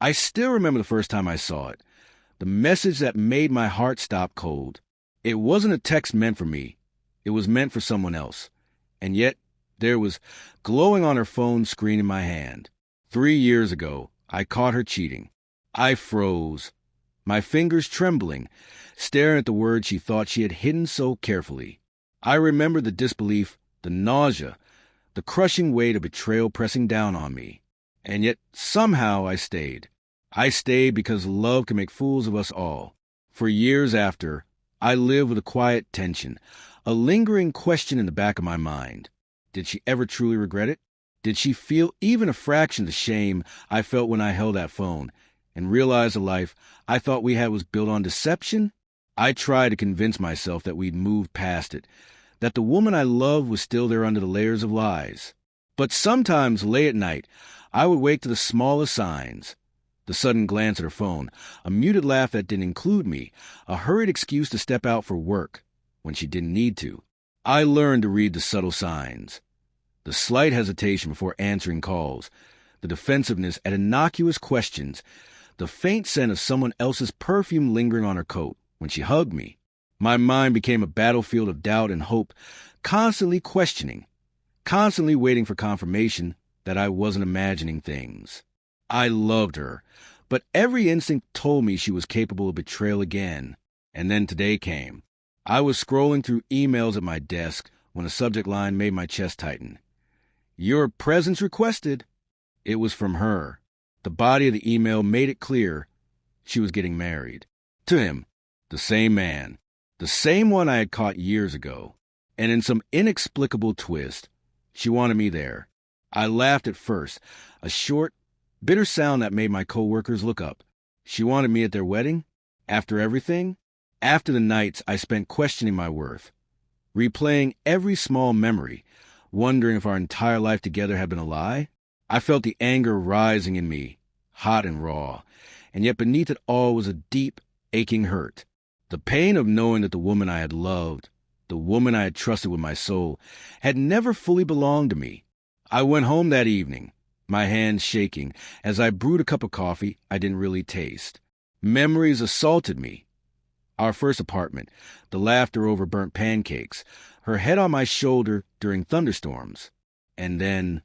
I still remember the first time I saw it. The message that made my heart stop cold. It wasn't a text meant for me. It was meant for someone else. And yet, there it was glowing on her phone screen in my hand. 3 years ago, I caught her cheating. I froze, my fingers trembling, staring at the words she thought she had hidden so carefully. I remembered the disbelief, the nausea, the crushing weight of betrayal pressing down on me. And yet, somehow, I stayed. I stayed because love can make fools of us all. For years after, I lived with a quiet tension, a lingering question in the back of my mind. Did she ever truly regret it? Did she feel even a fraction of the shame I felt when I held that phone and realized the life I thought we had was built on deception? I tried to convince myself that we'd moved past it, that the woman I loved was still there under the layers of lies. But sometimes, late at night, I would wake to the smallest signs. The sudden glance at her phone, a muted laugh that didn't include me, a hurried excuse to step out for work when she didn't need to. I learned to read the subtle signs. The slight hesitation before answering calls, the defensiveness at innocuous questions, the faint scent of someone else's perfume lingering on her coat when she hugged me. My mind became a battlefield of doubt and hope, constantly questioning, constantly waiting for confirmation that I wasn't imagining things. I loved her, but every instinct told me she was capable of betrayal again. And then today came. I was scrolling through emails at my desk when a subject line made my chest tighten. "Your presence requested." It was from her. The body of the email made it clear she was getting married. To him, the same man, the same one I had caught years ago. And in some inexplicable twist, she wanted me there. I laughed at first, a short, bitter sound that made my coworkers look up. She wanted me at their wedding? After everything? After the nights I spent questioning my worth, replaying every small memory, wondering if our entire life together had been a lie? I felt the anger rising in me, hot and raw, and yet beneath it all was a deep, aching hurt. The pain of knowing that the woman I had loved, the woman I had trusted with my soul, had never fully belonged to me. I went home that evening, my hands shaking, as I brewed a cup of coffee I didn't really taste. Memories assaulted me. Our first apartment, the laughter over burnt pancakes, her head on my shoulder during thunderstorms. And then,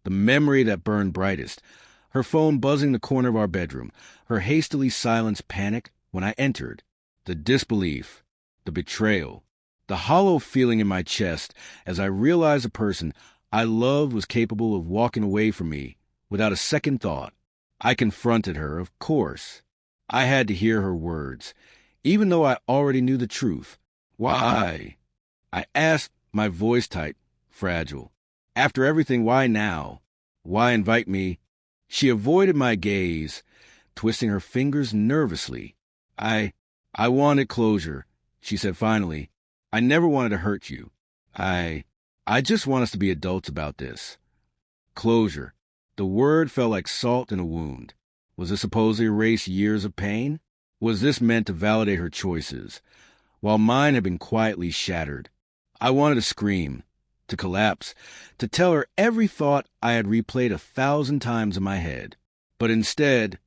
the memory that burned brightest, her phone buzzing the corner of our bedroom, her hastily silenced panic when I entered, the disbelief, the betrayal, the hollow feeling in my chest as I realized the person I loved was capable of walking away from me without a second thought. I confronted her, of course. I had to hear her words, even though I already knew the truth. Why? I asked, my voice tight, fragile. After everything, why now? Why invite me? She avoided my gaze, twisting her fingers nervously. I wanted closure, she said finally. I never wanted to hurt you. I just want us to be adults about this. Closure. The word felt like salt in a wound. Was it supposed to erase years of pain? Was this meant to validate her choices, while mine had been quietly shattered? I wanted to scream, to collapse, to tell her every thought I had replayed 1,000 times in my head. But instead,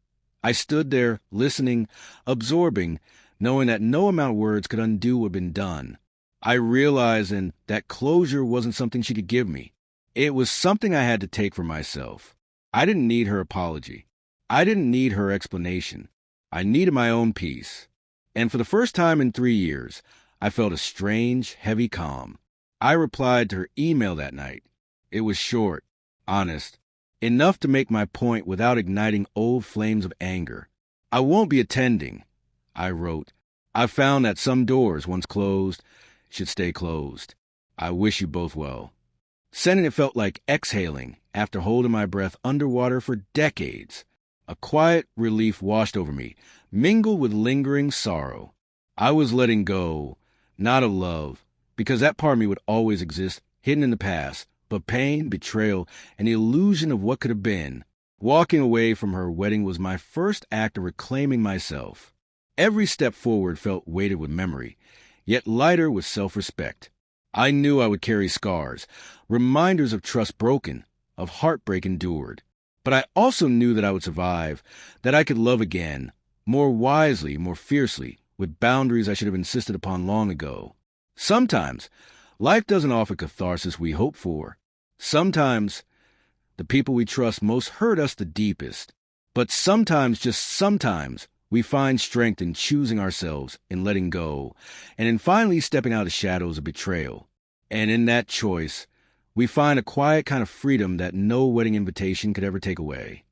I stood there, listening, absorbing, knowing that no amount of words could undo what had been done. I realized then that closure wasn't something she could give me. It was something I had to take for myself. I didn't need her apology. I didn't need her explanation. I needed my own peace. And for the first time in 3 years, I felt a strange, heavy calm. I replied to her email that night. It was short, honest, enough to make my point without igniting old flames of anger. I won't be attending, I wrote. I've found that some doors, once closed, should stay closed. I wish you both well. Sending it felt like exhaling after holding my breath underwater for decades. A quiet relief washed over me, mingled with lingering sorrow. I was letting go, not of love, because that part of me would always exist, hidden in the past, but pain, betrayal, and the illusion of what could have been. Walking away from her wedding was my first act of reclaiming myself. Every step forward felt weighted with memory, yet lighter with self-respect. I knew I would carry scars, reminders of trust broken, of heartbreak endured. But I also knew that I would survive, that I could love again, more wisely, more fiercely, with boundaries I should have insisted upon long ago. Sometimes, life doesn't offer catharsis we hope for. Sometimes, the people we trust most hurt us the deepest. But sometimes, just sometimes, we find strength in choosing ourselves, in letting go, and in finally stepping out of the shadows of betrayal. And in that choice, we find a quiet kind of freedom that no wedding invitation could ever take away.